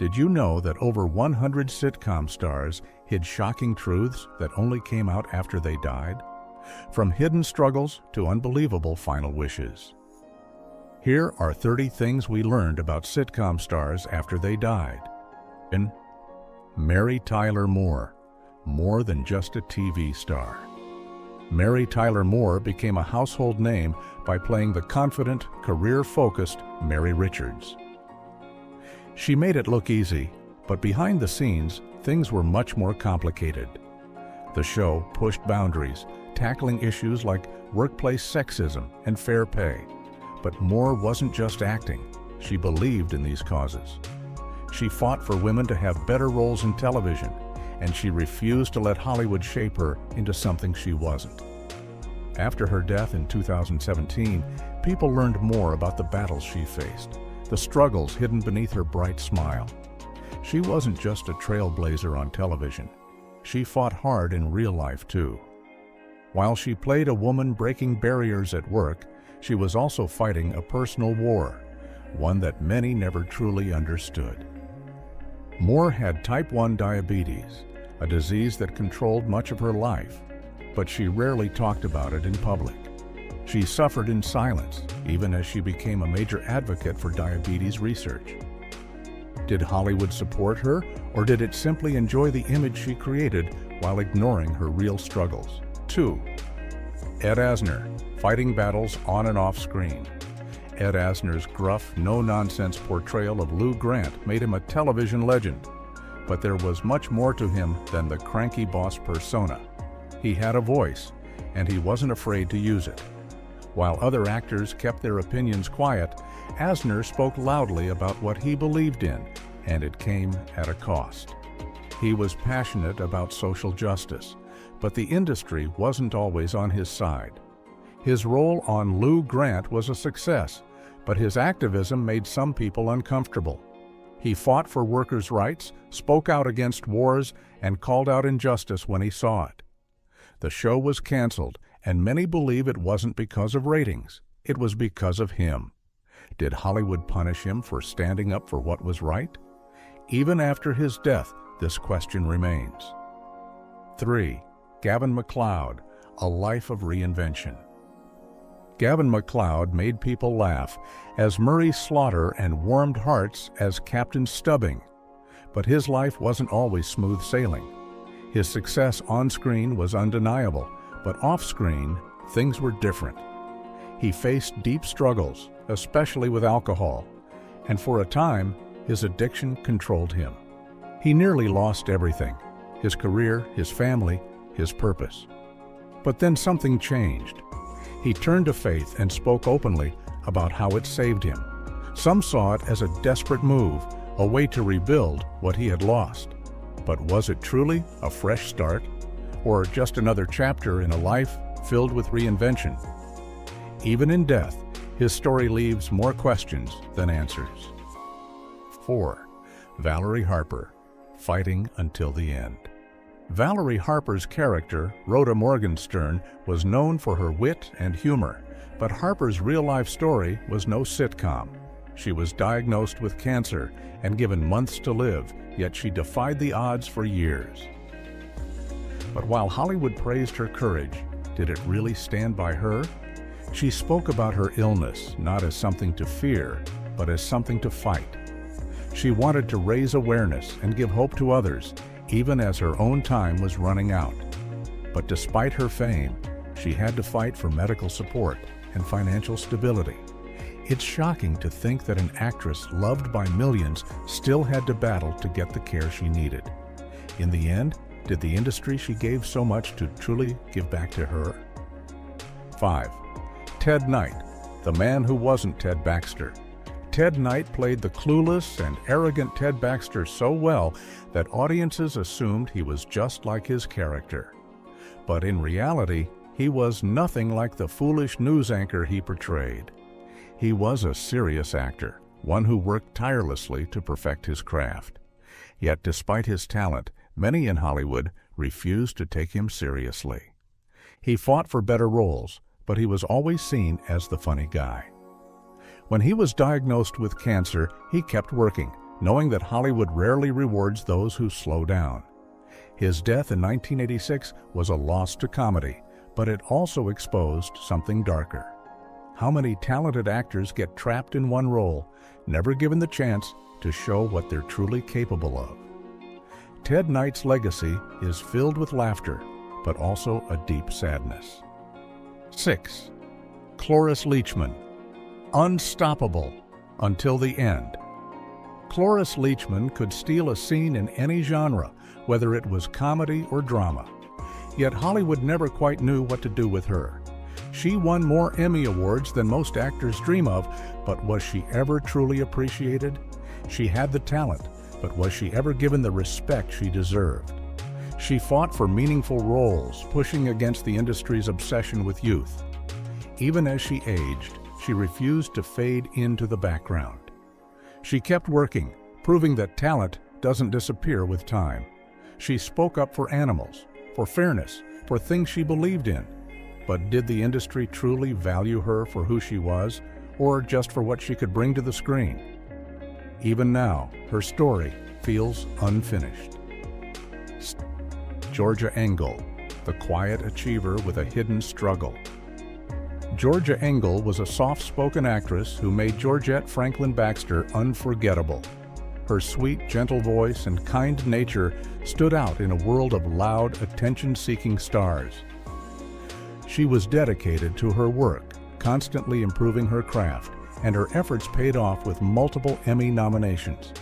Did you know that over 100 sitcom stars hid shocking truths that only came out after they died? From hidden struggles to unbelievable final wishes. Here are 30 things we learned about sitcom stars after they died. Mary Tyler Moore, more than just a TV star. Mary Tyler Moore became a household name by playing the confident, career-focused Mary Richards. She made it look easy, but behind the scenes, things were much more complicated. The show pushed boundaries, tackling issues like workplace sexism and fair pay. But Moore wasn't just acting. She believed in these causes. She fought for women to have better roles in television, and she refused to let Hollywood shape her into something she wasn't. After her death in 2017, people learned more about the battles she faced, the struggles hidden beneath her bright smile. She wasn't just a trailblazer on television. She fought hard in real life, too. While she played a woman breaking barriers at work, she was also fighting a personal war, one that many never truly understood. Moore had type 1 diabetes, a disease that controlled much of her life, but she rarely talked about it in public. She suffered in silence, even as she became a major advocate for diabetes research. Did Hollywood support her, or did it simply enjoy the image she created while ignoring her real struggles? 2. Ed Asner, fighting battles on and off screen. Ed Asner's gruff, no-nonsense portrayal of Lou Grant made him a television legend. But there was much more to him than the cranky boss persona. He had a voice, and he wasn't afraid to use it. While other actors kept their opinions quiet, Asner spoke loudly about what he believed in, and it came at a cost. He was passionate about social justice, but the industry wasn't always on his side. His role on Lou Grant was a success, but his activism made some people uncomfortable. He fought for workers' rights, spoke out against wars, and called out injustice when he saw it. The show was canceled, and many believe it wasn't because of ratings. It was because of him. Did Hollywood punish him for standing up for what was right? Even after his death, this question remains. 3. Gavin MacLeod, a life of reinvention. Gavin MacLeod made people laugh as Murray Slaughter and warmed hearts as Captain Stubbing. But his life wasn't always smooth sailing. His success on-screen was undeniable, but off-screen, things were different. He faced deep struggles, especially with alcohol, and for a time, his addiction controlled him. He nearly lost everything: his career, his family, his purpose. But then something changed. He turned to faith and spoke openly about how it saved him. Some saw it as a desperate move, a way to rebuild what he had lost. But was it truly a fresh start, or just another chapter in a life filled with reinvention? Even in death, his story leaves more questions than answers. 4. Valerie Harper, fighting until the end. Valerie Harper's character, Rhoda Morgenstern, was known for her wit and humor, but Harper's real-life story was no sitcom. She was diagnosed with cancer and given months to live, yet she defied the odds for years. But while Hollywood praised her courage, did it really stand by her? She spoke about her illness not as something to fear, but as something to fight. She wanted to raise awareness and give hope to others, even as her own time was running out. But despite her fame, she had to fight for medical support and financial stability. It's shocking to think that an actress loved by millions still had to battle to get the care she needed. In the end, did the industry she gave so much to truly give back to her? 5. Ted Knight, the man who wasn't Ted Baxter. Ted Knight played the clueless and arrogant Ted Baxter so well that audiences assumed he was just like his character. But in reality, he was nothing like the foolish news anchor he portrayed. He was a serious actor, one who worked tirelessly to perfect his craft. Yet despite his talent, many in Hollywood refused to take him seriously. He fought for better roles, but he was always seen as the funny guy. When he was diagnosed with cancer, he kept working, knowing that Hollywood rarely rewards those who slow down. His death in 1986 was a loss to comedy, but it also exposed something darker. How many talented actors get trapped in one role, never given the chance to show what they're truly capable of? Ted Knight's legacy is filled with laughter, but also a deep sadness. 6. Cloris Leachman, unstoppable until the end. Cloris Leachman could steal a scene in any genre, whether it was comedy or drama. Yet Hollywood never quite knew what to do with her. She won more Emmy Awards than most actors dream of, but was she ever truly appreciated? She had the talent, but was she ever given the respect she deserved? She fought for meaningful roles, pushing against the industry's obsession with youth. Even as she aged, she refused to fade into the background. She kept working, proving that talent doesn't disappear with time. She spoke up for animals, for fairness, for things she believed in. But did the industry truly value her for who she was, or just for what she could bring to the screen? Even now, her story feels unfinished. Georgia Engel, the quiet achiever with a hidden struggle. Georgia Engel was a soft-spoken actress who made Georgette Franklin Baxter unforgettable. Her sweet, gentle voice and kind nature stood out in a world of loud, attention-seeking stars. She was dedicated to her work, constantly improving her craft, and her efforts paid off with multiple Emmy nominations.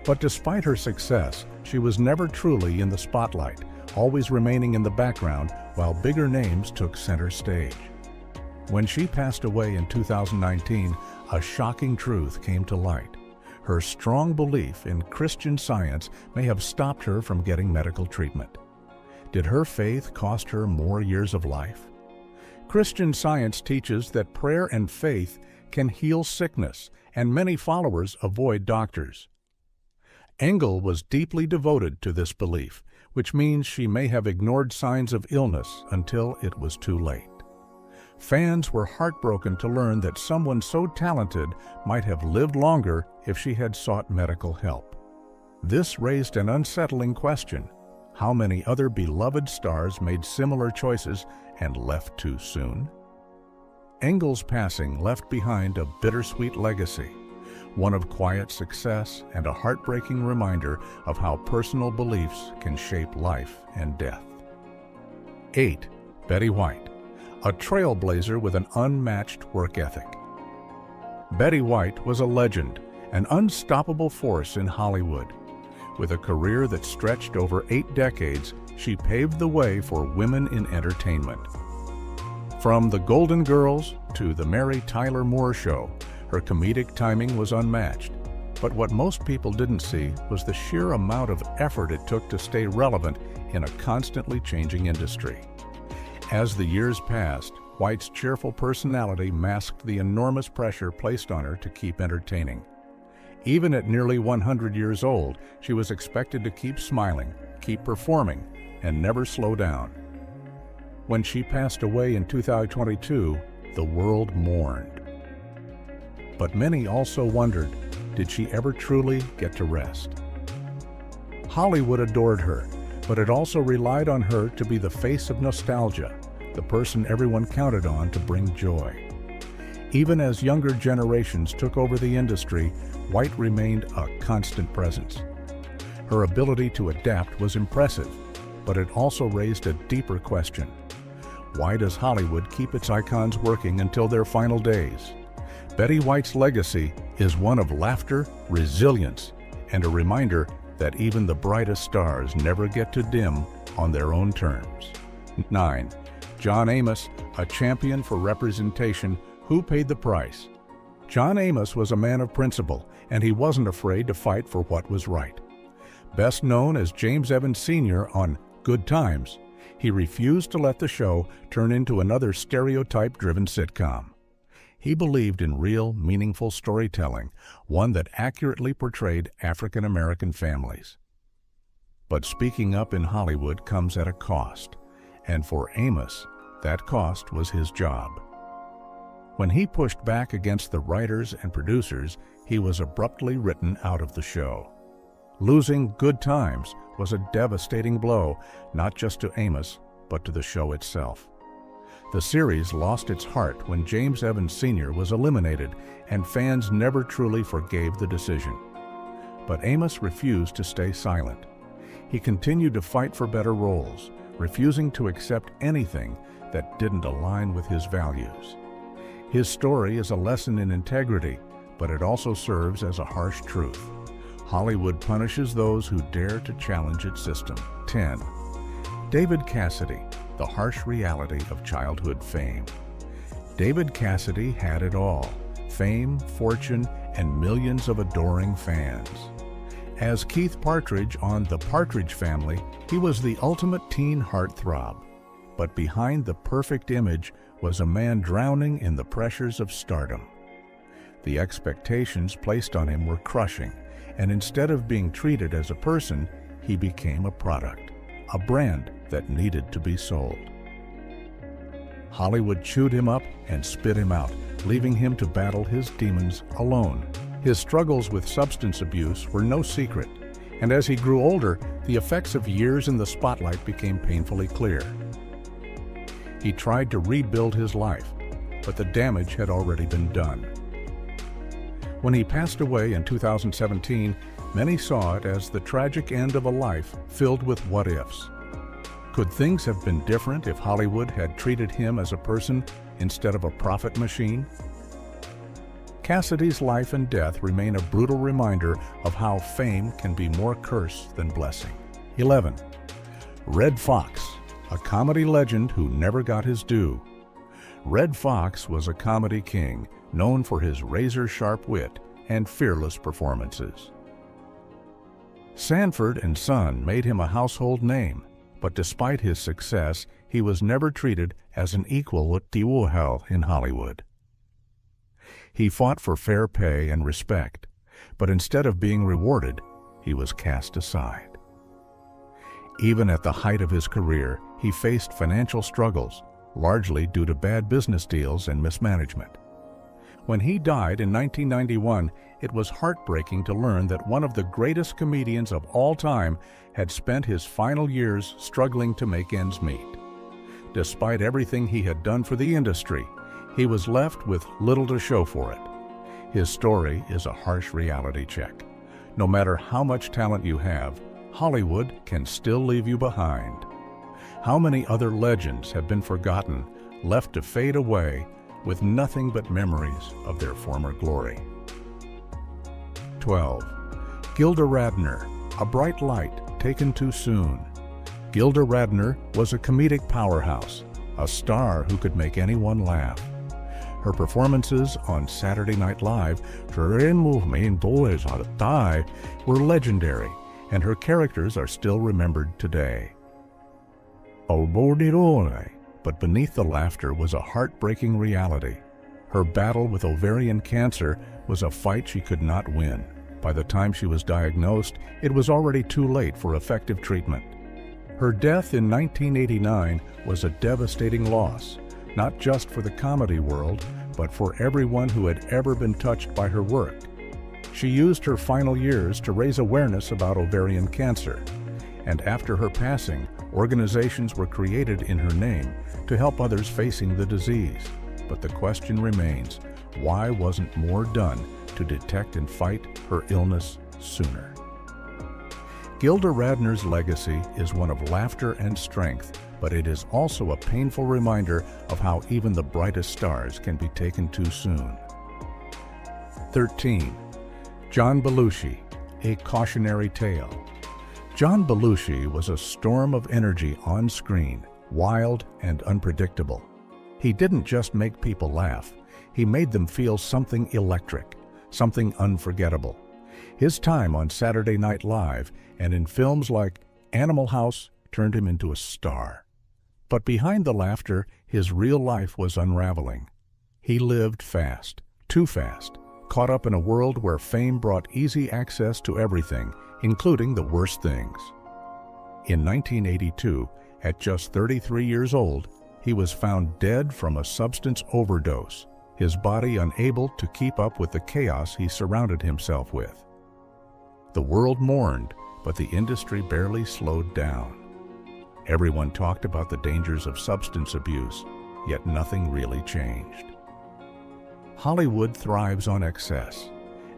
But despite her success, she was never truly in the spotlight, always remaining in the background while bigger names took center stage. When she passed away in 2019, a shocking truth came to light. Her strong belief in Christian Science may have stopped her from getting medical treatment. Did her faith cost her more years of life? Christian Science teaches that prayer and faith can heal sickness, and many followers avoid doctors. Engel was deeply devoted to this belief, which means she may have ignored signs of illness until it was too late. Fans were heartbroken to learn that someone so talented might have lived longer if she had sought medical help. This raised an unsettling question: how many other beloved stars made similar choices and left too soon? Engel's passing left behind a bittersweet legacy, one of quiet success and a heartbreaking reminder of how personal beliefs can shape life and death. 8. Betty White, a trailblazer with an unmatched work ethic. Betty White was a legend, an unstoppable force in Hollywood. With a career that stretched over 8 decades, she paved the way for women in entertainment. From The Golden Girls to The Mary Tyler Moore Show, her comedic timing was unmatched. But what most people didn't see was the sheer amount of effort it took to stay relevant in a constantly changing industry. As the years passed, White's cheerful personality masked the enormous pressure placed on her to keep entertaining. Even at nearly 100 years old, she was expected to keep smiling, keep performing, and never slow down. When she passed away in 2022, the world mourned. But many also wondered, did she ever truly get to rest? Hollywood adored her, but it also relied on her to be the face of nostalgia, the person everyone counted on to bring joy. Even as younger generations took over the industry, White remained a constant presence. Her ability to adapt was impressive, but it also raised a deeper question. Why does Hollywood keep its icons working until their final days? Betty White's legacy is one of laughter, resilience, and a reminder that even the brightest stars never get to dim on their own terms. 9. John Amos, a champion for representation. Who paid the price? John Amos was a man of principle, and he wasn't afraid to fight for what was right. Best known as James Evans Sr. on Good Times, he refused to let the show turn into another stereotype-driven sitcom. He believed in real, meaningful storytelling, one that accurately portrayed African American families. But speaking up in Hollywood comes at a cost, and for Amos, that cost was his job. When he pushed back against the writers and producers, he was abruptly written out of the show. Losing Good Times was a devastating blow, not just to Amos, but to the show itself. The series lost its heart when James Evans Sr. was eliminated, and fans never truly forgave the decision. But Amos refused to stay silent. He continued to fight for better roles, refusing to accept anything that didn't align with his values. His story is a lesson in integrity, but it also serves as a harsh truth. Hollywood punishes those who dare to challenge its system. 10. David Cassidy, the harsh reality of childhood fame. David Cassidy had it all: fame, fortune, and millions of adoring fans. As Keith Partridge on The Partridge Family, he was the ultimate teen heartthrob. But behind the perfect image was a man drowning in the pressures of stardom. The expectations placed on him were crushing, and instead of being treated as a person, he became a product, a brand that needed to be sold. Hollywood chewed him up and spit him out, leaving him to battle his demons alone. His struggles with substance abuse were no secret, and as he grew older, the effects of years in the spotlight became painfully clear. He tried to rebuild his life, but the damage had already been done. When he passed away in 2017, many saw it as the tragic end of a life filled with what-ifs. Could things have been different if Hollywood had treated him as a person instead of a profit machine? Cassidy's life and death remain a brutal reminder of how fame can be more curse than blessing. 11. Red Fox, a comedy legend who never got his due. Red Fox was a comedy king, known for his razor-sharp wit and fearless performances. Sanford and Son made him a household name, but despite his success, he was never treated as an equal with Tiwuhel in Hollywood. He fought for fair pay and respect, but instead of being rewarded, he was cast aside. Even at the height of his career, he faced financial struggles, largely due to bad business deals and mismanagement. When he died in 1991, it was heartbreaking to learn that one of the greatest comedians of all time had spent his final years struggling to make ends meet. Despite everything he had done for the industry, he was left with little to show for it. His story is a harsh reality check. No matter how much talent you have, Hollywood can still leave you behind. How many other legends have been forgotten, left to fade away, with nothing but memories of their former glory? 12. Gilda Radner, a bright light taken too soon. Gilda Radner was a comedic powerhouse, a star who could make anyone laugh. Her performances on Saturday Night Live, were legendary, and her characters are still remembered today. But beneath the laughter was a heartbreaking reality. Her battle with ovarian cancer was a fight she could not win. By the time she was diagnosed, it was already too late for effective treatment. Her death in 1989 was a devastating loss, not just for the comedy world, but for everyone who had ever been touched by her work. She used her final years to raise awareness about ovarian cancer, and after her passing, organizations were created in her name to help others facing the disease. But the question remains, why wasn't more done to detect and fight her illness sooner? Gilda Radner's legacy is one of laughter and strength, but it is also a painful reminder of how even the brightest stars can be taken too soon. 13. John Belushi, a cautionary tale. John Belushi was a storm of energy on screen, wild and unpredictable. He didn't just make people laugh, he made them feel something electric, something unforgettable. His time on Saturday Night Live and in films like Animal House turned him into a star. But behind the laughter, his real life was unraveling. He lived fast, too fast, caught up in a world where fame brought easy access to everything, including the worst things. In 1982, at just 33 years old, he was found dead from a substance overdose, his body unable to keep up with the chaos he surrounded himself with. The world mourned, but the industry barely slowed down. Everyone talked about the dangers of substance abuse, yet nothing really changed. Hollywood thrives on excess,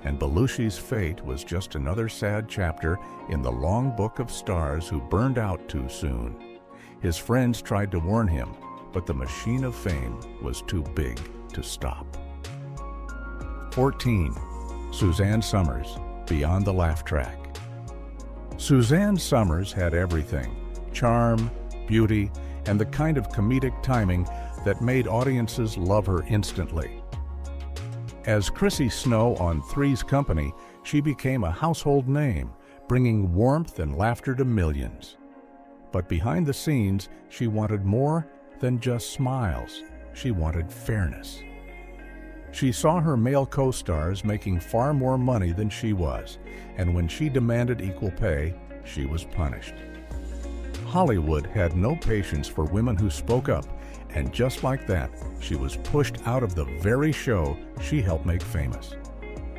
and Belushi's fate was just another sad chapter in the long book of stars who burned out too soon. His friends tried to warn him, but the machine of fame was too big to stop. 14. Suzanne Somers, Beyond the Laugh Track. Suzanne Somers had everything: charm, beauty, and the kind of comedic timing that made audiences love her instantly. As Chrissy Snow on Three's Company, she became a household name, bringing warmth and laughter to millions. But behind the scenes, she wanted more than just smiles. She wanted fairness. She saw her male co-stars making far more money than she was, and when she demanded equal pay, she was punished. Hollywood had no patience for women who spoke up, and just like that, she was pushed out of the very show she helped make famous.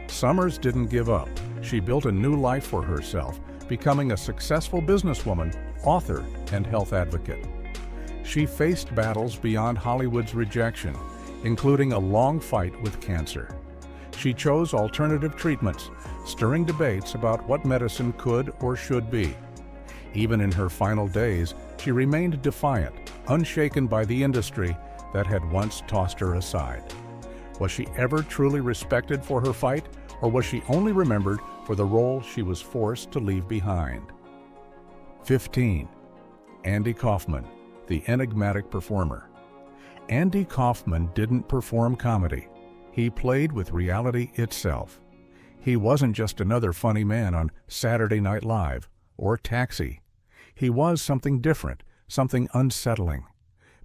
Somers didn't give up. She built a new life for herself, becoming a successful businesswoman, author, and health advocate. She faced battles beyond Hollywood's rejection, including a long fight with cancer. She chose alternative treatments, stirring debates about what medicine could or should be. Even in her final days, she remained defiant, unshaken by the industry that had once tossed her aside. Was she ever truly respected for her fight, or was she only remembered for the role she was forced to leave behind? 15. Andy Kaufman, the enigmatic performer. Andy Kaufman didn't perform comedy. He played with reality itself. He wasn't just another funny man on Saturday Night Live or Taxi. He was something different, something unsettling.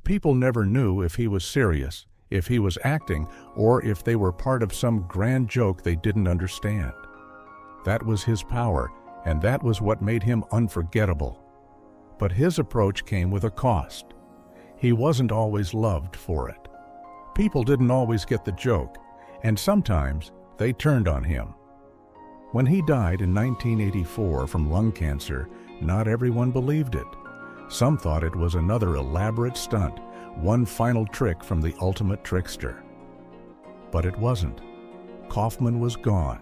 People never knew if he was serious, if he was acting, or if they were part of some grand joke they didn't understand. That was his power, and that was what made him unforgettable. But his approach came with a cost. He wasn't always loved for it. People didn't always get the joke, and sometimes they turned on him. When he died in 1984 from lung cancer, not everyone believed it. Some thought it was another elaborate stunt, one final trick from the ultimate trickster. But it wasn't. Kaufman was gone,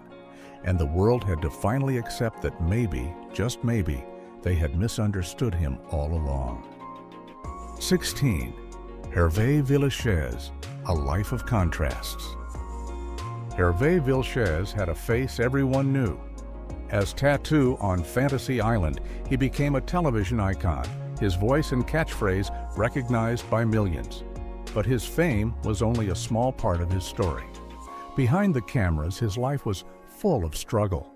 and the world had to finally accept that maybe, just maybe, they had misunderstood him all along. 16. Hervé Villechaize, A Life of Contrasts. Hervé Villechaize had a face everyone knew. As Tattoo on Fantasy Island, he became a television icon, his voice and catchphrase recognized by millions. But his fame was only a small part of his story. Behind the cameras, his life was full of struggle.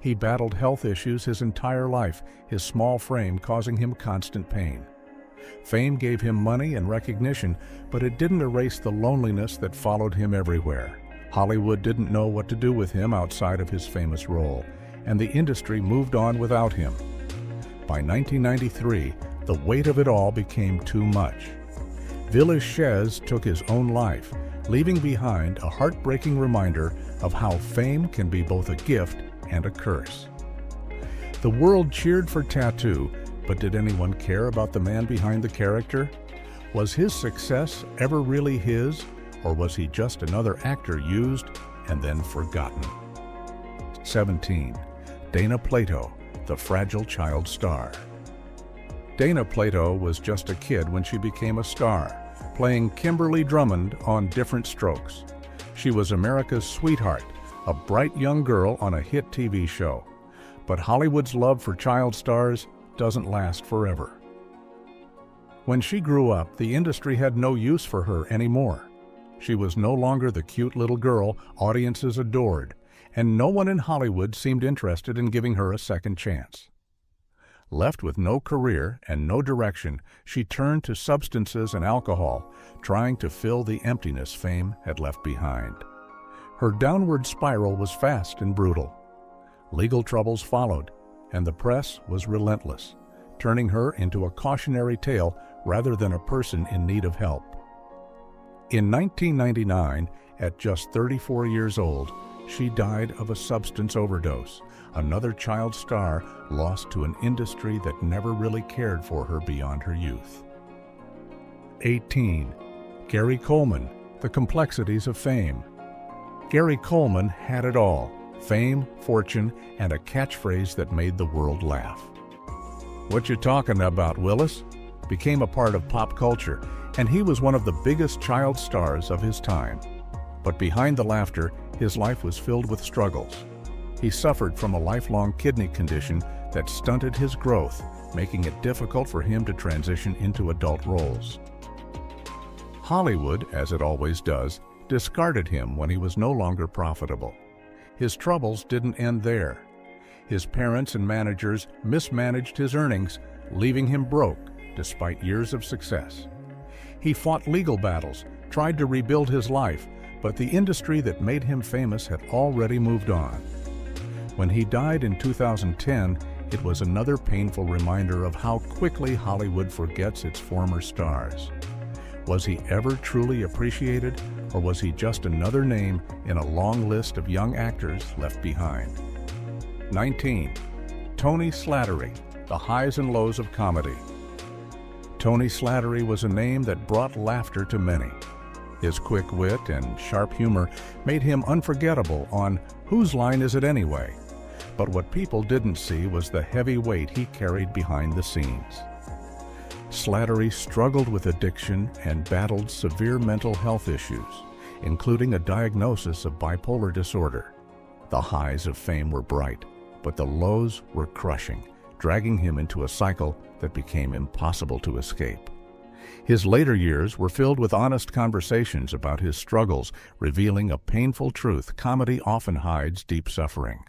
He battled health issues his entire life, his small frame causing him constant pain. Fame gave him money and recognition, but it didn't erase the loneliness that followed him everywhere. Hollywood didn't know what to do with him outside of his famous role, and the industry moved on without him. By 1993, the weight of it all became too much. Villechaize took his own life, leaving behind a heartbreaking reminder of how fame can be both a gift and a curse. The world cheered for Tattoo, but did anyone care about the man behind the character? Was his success ever really his, or was he just another actor used and then forgotten? 17. Dana Plato, the fragile child star. Dana Plato was just a kid when she became a star, playing Kimberly Drummond on Different Strokes. She was America's sweetheart, a bright young girl on a hit TV show. But Hollywood's love for child stars doesn't last forever. When she grew up, the industry had no use for her anymore. She was no longer the cute little girl audiences adored, and no one in Hollywood seemed interested in giving her a second chance. Left with no career and no direction, she turned to substances and alcohol, trying to fill the emptiness fame had left behind. Her downward spiral was fast and brutal. Legal troubles followed, and the press was relentless, turning her into a cautionary tale rather than a person in need of help. In 1999, at just 34 years old, she died of a substance overdose, another child star lost to an industry that never really cared for her beyond her youth. 18. Gary Coleman, The Complexities of Fame. Gary Coleman had it all: fame, fortune, and a catchphrase that made the world laugh. "What you talking about, Willis?" became a part of pop culture, and he was one of the biggest child stars of his time. But behind the laughter, his life was filled with struggles. He suffered from a lifelong kidney condition that stunted his growth, making it difficult for him to transition into adult roles. Hollywood, as it always does, discarded him when he was no longer profitable. His troubles didn't end there. His parents and managers mismanaged his earnings, leaving him broke despite years of success. He fought legal battles, tried to rebuild his life, but the industry that made him famous had already moved on. When he died in 2010, it was another painful reminder of how quickly Hollywood forgets its former stars. Was he ever truly appreciated, or was he just another name in a long list of young actors left behind? 19. Tony Slattery, The Highs and Lows of Comedy. Tony Slattery was a name that brought laughter to many. His quick wit and sharp humor made him unforgettable on Whose Line Is It Anyway? But what people didn't see was the heavy weight he carried behind the scenes. Slattery struggled with addiction and battled severe mental health issues, including a diagnosis of bipolar disorder. The highs of fame were bright, but the lows were crushing, dragging him into a cycle that became impossible to escape. His later years were filled with honest conversations about his struggles, revealing a painful truth: comedy often hides deep suffering.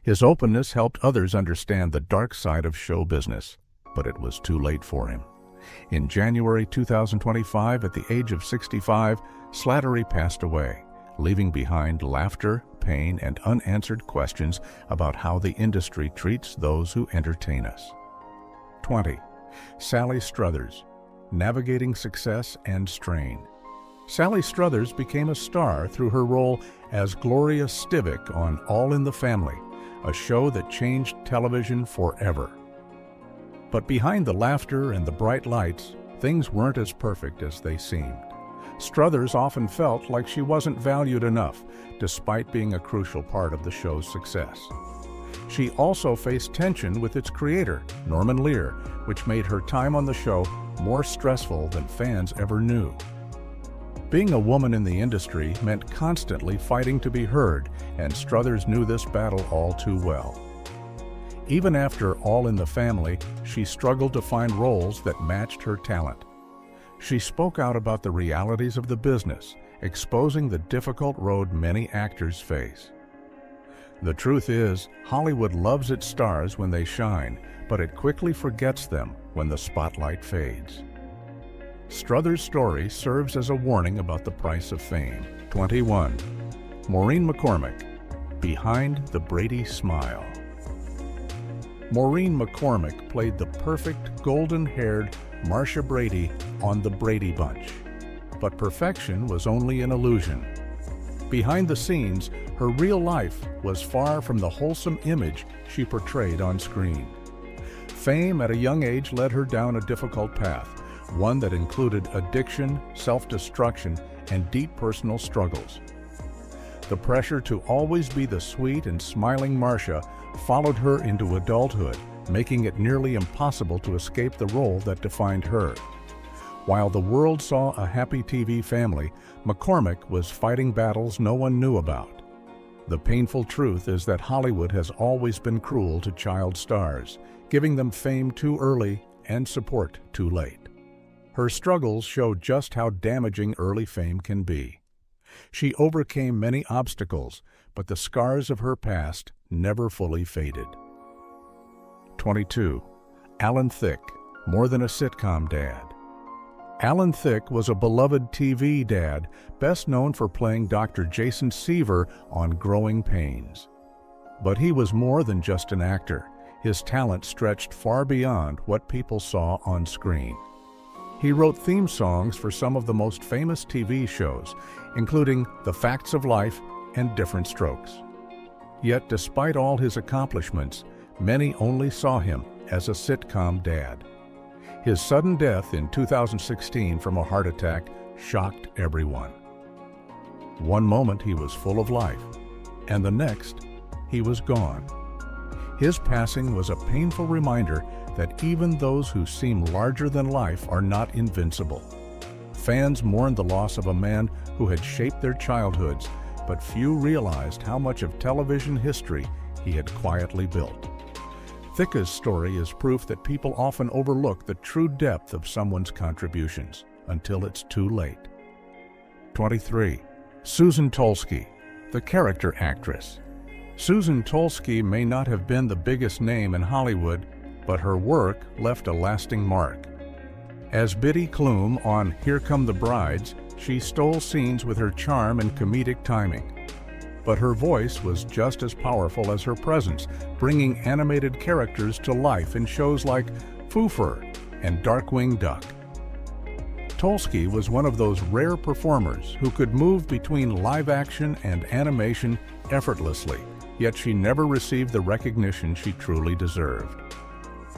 His openness helped others understand the dark side of show business, but it was too late for him. In January 2025, at the age of 65, Slattery passed away, leaving behind laughter, pain, and unanswered questions about how the industry treats those who entertain us. 20. Sally Struthers, Navigating Success and Strain. Sally Struthers became a star through her role as Gloria Stivic on All in the Family, a show that changed television forever. But behind the laughter and the bright lights, things weren't as perfect as they seemed. Struthers often felt like she wasn't valued enough, despite being a crucial part of the show's success. She also faced tension with its creator, Norman Lear, which made her time on the show more stressful than fans ever knew. Being a woman in the industry meant constantly fighting to be heard, and Struthers knew this battle all too well. Even after All in the Family, she struggled to find roles that matched her talent. She spoke out about the realities of the business, exposing the difficult road many actors face. The truth is, Hollywood loves its stars when they shine, but it quickly forgets them when the spotlight fades. Struthers' story serves as a warning about the price of fame. 21. Maureen McCormick, Behind the Brady Smile. Maureen McCormick played the perfect golden-haired Marcia Brady on The Brady Bunch. But perfection was only an illusion. Behind the scenes, her real life was far from the wholesome image she portrayed on screen. Fame at a young age led her down a difficult path, one that included addiction, self-destruction, and deep personal struggles. The pressure to always be the sweet and smiling Marcia followed her into adulthood, making it nearly impossible to escape the role that defined her. While the world saw a happy TV family, McCormick was fighting battles no one knew about. The painful truth is that Hollywood has always been cruel to child stars, giving them fame too early and support too late. Her struggles show just how damaging early fame can be. She overcame many obstacles, but the scars of her past never fully faded. 22. Alan Thicke, More Than a Sitcom Dad. Alan Thicke was a beloved TV dad, best known for playing Dr. Jason Seaver on Growing Pains. But he was more than just an actor. His talent stretched far beyond what people saw on screen. He wrote theme songs for some of the most famous TV shows, including The Facts of Life and Different Strokes. Yet, despite all his accomplishments, many only saw him as a sitcom dad. His sudden death in 2016 from a heart attack shocked everyone. One moment he was full of life, and the next, he was gone. His passing was a painful reminder that even those who seem larger than life are not invincible. Fans mourned the loss of a man who had shaped their childhoods, but few realized how much of television history he had quietly built. Thicke's story is proof that people often overlook the true depth of someone's contributions until it's too late. 23. Susan Tolsky, the character actress. Susan Tolsky may not have been the biggest name in Hollywood, but her work left a lasting mark. As Biddy Clume on Here Come the Brides, she stole scenes with her charm and comedic timing. But her voice was just as powerful as her presence, bringing animated characters to life in shows like Foo-Fur and Darkwing Duck. Tolsky was one of those rare performers who could move between live action and animation effortlessly, yet she never received the recognition she truly deserved.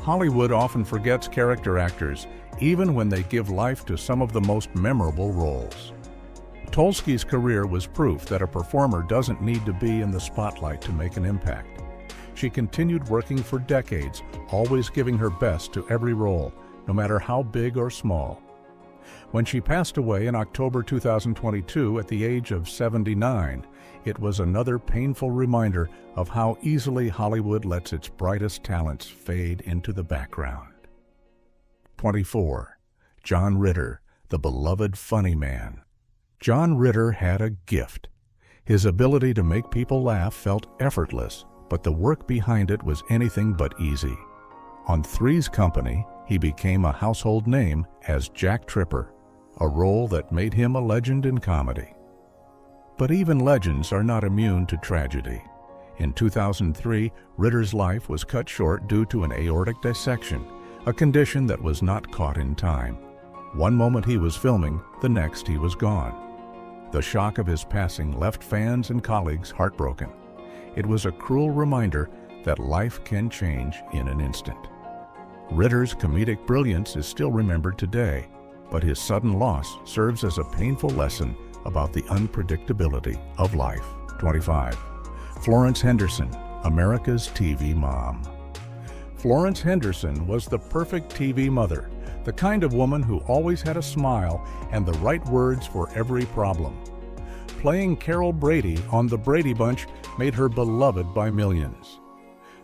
Hollywood often forgets character actors, even when they give life to some of the most memorable roles. Tolsky's career was proof that a performer doesn't need to be in the spotlight to make an impact. She continued working for decades, always giving her best to every role, no matter how big or small. When she passed away in October 2022 at the age of 79, it was another painful reminder of how easily Hollywood lets its brightest talents fade into the background. 24. John Ritter, the beloved funny man. John Ritter had a gift. His ability to make people laugh felt effortless, but the work behind it was anything but easy. On Three's Company, he became a household name as Jack Tripper, a role that made him a legend in comedy. But even legends are not immune to tragedy. In 2003, Ritter's life was cut short due to an aortic dissection, a condition that was not caught in time. One moment he was filming, the next he was gone. The shock of his passing left fans and colleagues heartbroken. It was a cruel reminder that life can change in an instant. Ritter's comedic brilliance is still remembered today, but his sudden loss serves as a painful lesson about the unpredictability of life. 25. Florence Henderson, America's TV mom. Florence Henderson was the perfect TV mother, the kind of woman who always had a smile and the right words for every problem. Playing Carol Brady on The Brady Bunch made her beloved by millions.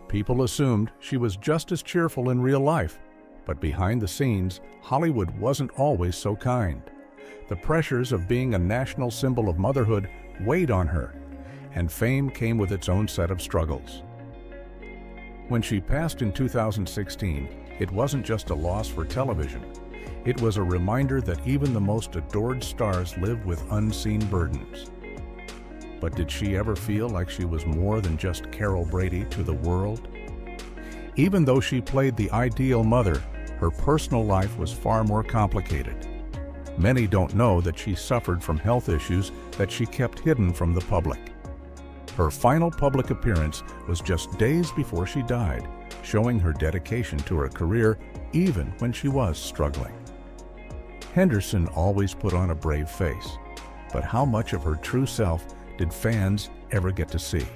People assumed she was just as cheerful in real life, but behind the scenes, Hollywood wasn't always so kind. The pressures of being a national symbol of motherhood weighed on her, and fame came with its own set of struggles. When she passed in 2016, it wasn't just a loss for television. It was a reminder that even the most adored stars live with unseen burdens. But did she ever feel like she was more than just Carol Brady to the world? Even though she played the ideal mother, her personal life was far more complicated. Many don't know that she suffered from health issues that she kept hidden from the public. Her final public appearance was just days before she died, showing her dedication to her career even when she was struggling. Henderson always put on a brave face, but how much of her true self did fans ever get to see?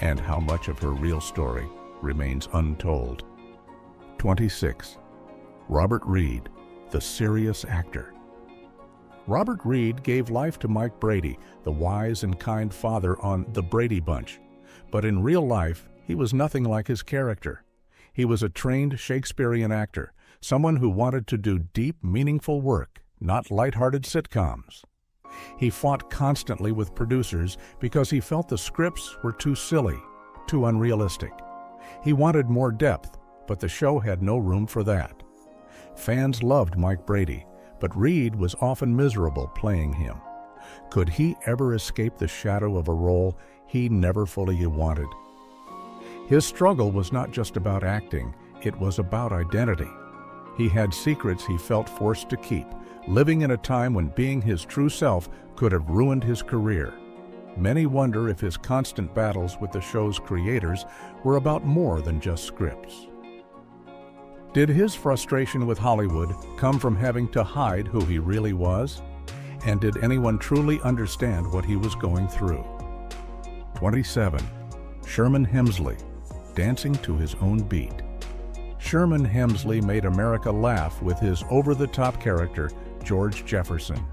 And how much of her real story remains untold? 26. Robert Reed, the serious actor. Robert Reed gave life to Mike Brady, the wise and kind father on The Brady Bunch. But in real life, he was nothing like his character. He was a trained Shakespearean actor, someone who wanted to do deep, meaningful work, not lighthearted sitcoms. He fought constantly with producers because he felt the scripts were too silly, too unrealistic. He wanted more depth, but the show had no room for that. Fans loved Mike Brady, but Reed was often miserable playing him. Could he ever escape the shadow of a role he never fully wanted? His struggle was not just about acting, it was about identity. He had secrets he felt forced to keep, living in a time when being his true self could have ruined his career. Many wonder if his constant battles with the show's creators were about more than just scripts. Did his frustration with Hollywood come from having to hide who he really was? And did anyone truly understand what he was going through? 27. Sherman Hemsley, dancing to his own beat. Sherman Hemsley made America laugh with his over-the-top character, George Jefferson.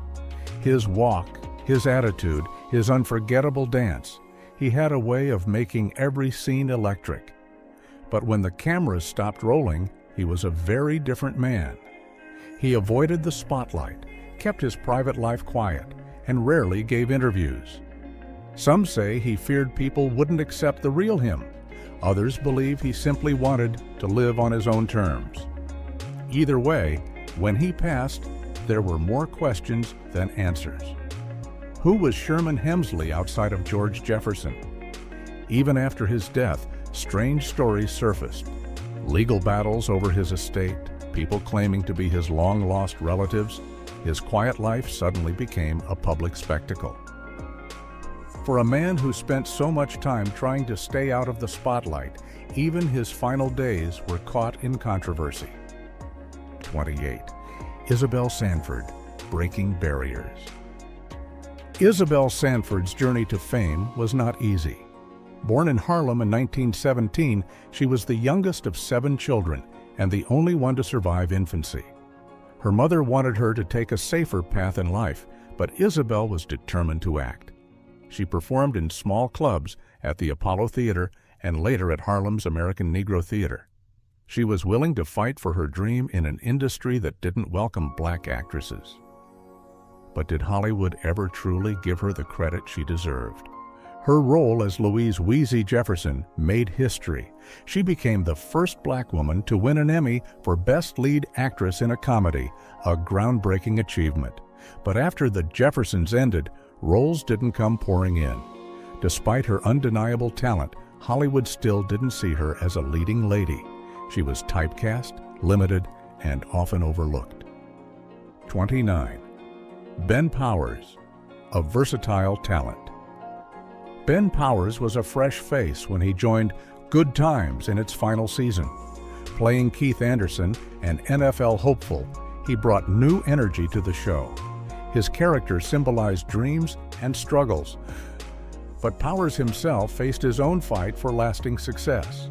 His walk, his attitude, his unforgettable dance. He had a way of making every scene electric. But when the cameras stopped rolling, he was a very different man. He avoided the spotlight, kept his private life quiet, and rarely gave interviews. Some say he feared people wouldn't accept the real him. Others believe he simply wanted to live on his own terms. Either way, when he passed, there were more questions than answers. Who was Sherman Hemsley outside of George Jefferson? Even after his death, strange stories surfaced. Legal battles over his estate, people claiming to be his long-lost relatives. His quiet life suddenly became a public spectacle. For a man who spent so much time trying to stay out of the spotlight, even his final days were caught in controversy. 28. Isabel Sanford, breaking barriers. Isabel Sanford's journey to fame was not easy. Born in Harlem in 1917, she was the youngest of 7 children and the only one to survive infancy. Her mother wanted her to take a safer path in life, but Isabel was determined to act. She performed in small clubs at the Apollo Theater and later at Harlem's American Negro Theater. She was willing to fight for her dream in an industry that didn't welcome black actresses. But did Hollywood ever truly give her the credit she deserved? Her role as Louise "Wheezy" Jefferson made history. She became the first black woman to win an Emmy for Best Lead Actress in a Comedy, a groundbreaking achievement. But after the Jeffersons ended, roles didn't come pouring in. Despite her undeniable talent, Hollywood still didn't see her as a leading lady. She was typecast, limited, and often overlooked. 29. Ben Powers, a versatile talent. Ben Powers was a fresh face when he joined Good Times in its final season. Playing Keith Anderson, an NFL hopeful, he brought new energy to the show. His character symbolized dreams and struggles. But Powers himself faced his own fight for lasting success.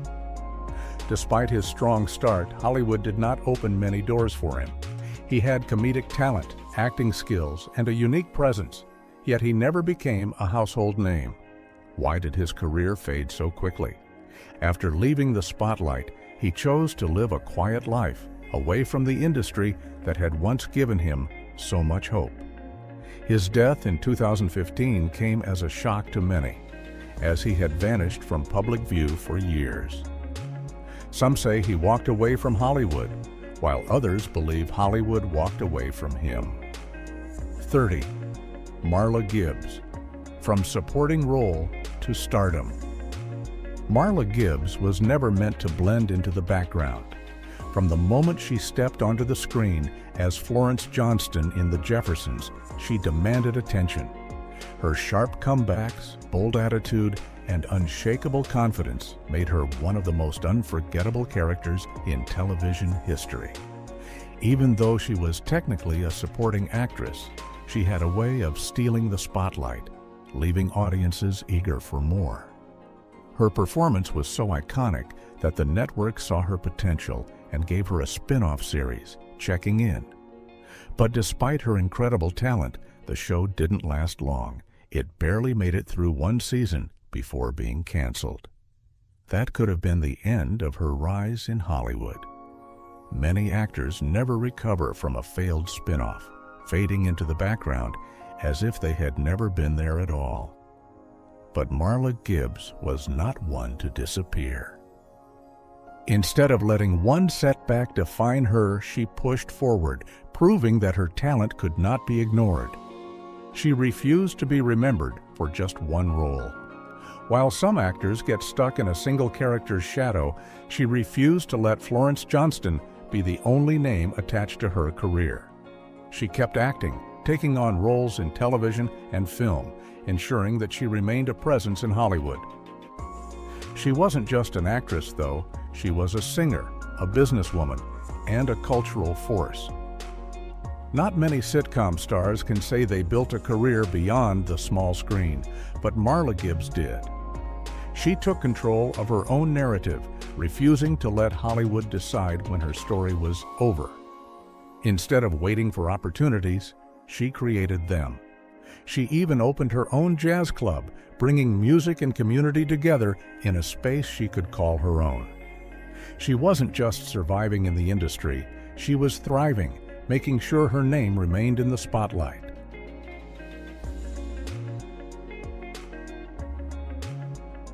Despite his strong start, Hollywood did not open many doors for him. He had comedic talent, acting skills, and a unique presence, yet he never became a household name. Why did his career fade so quickly? After leaving the spotlight, he chose to live a quiet life, away from the industry that had once given him so much hope. His death in 2015 came as a shock to many, as he had vanished from public view for years. Some say he walked away from Hollywood, while others believe Hollywood walked away from him. 30. Marla Gibbs, from supporting role to stardom. Marla Gibbs was never meant to blend into the background. From the moment she stepped onto the screen as Florence Johnston in The Jeffersons, she demanded attention. Her sharp comebacks, bold attitude, and unshakable confidence made her one of the most unforgettable characters in television history. Even though she was technically a supporting actress, she had a way of stealing the spotlight, leaving audiences eager for more. Her performance was so iconic that the network saw her potential and gave her a spin-off series, Checking In. But despite her incredible talent, the show didn't last long. It barely made it through one season before being canceled. That could have been the end of her rise in Hollywood. Many actors never recover from a failed spin-off, fading into the background as if they had never been there at all. But Marla Gibbs was not one to disappear. Instead of letting one setback define her, she pushed forward, proving that her talent could not be ignored. She refused to be remembered for just one role. While some actors get stuck in a single character's shadow, she refused to let Florence Johnston be the only name attached to her career. She kept acting, taking on roles in television and film, ensuring that she remained a presence in Hollywood. She wasn't just an actress, though. She was a singer, a businesswoman, and a cultural force. Not many sitcom stars can say they built a career beyond the small screen, but Marla Gibbs did. She took control of her own narrative, refusing to let Hollywood decide when her story was over. Instead of waiting for opportunities, she created them. She even opened her own jazz club, bringing music and community together in a space she could call her own. She wasn't just surviving in the industry, she was thriving, making sure her name remained in the spotlight.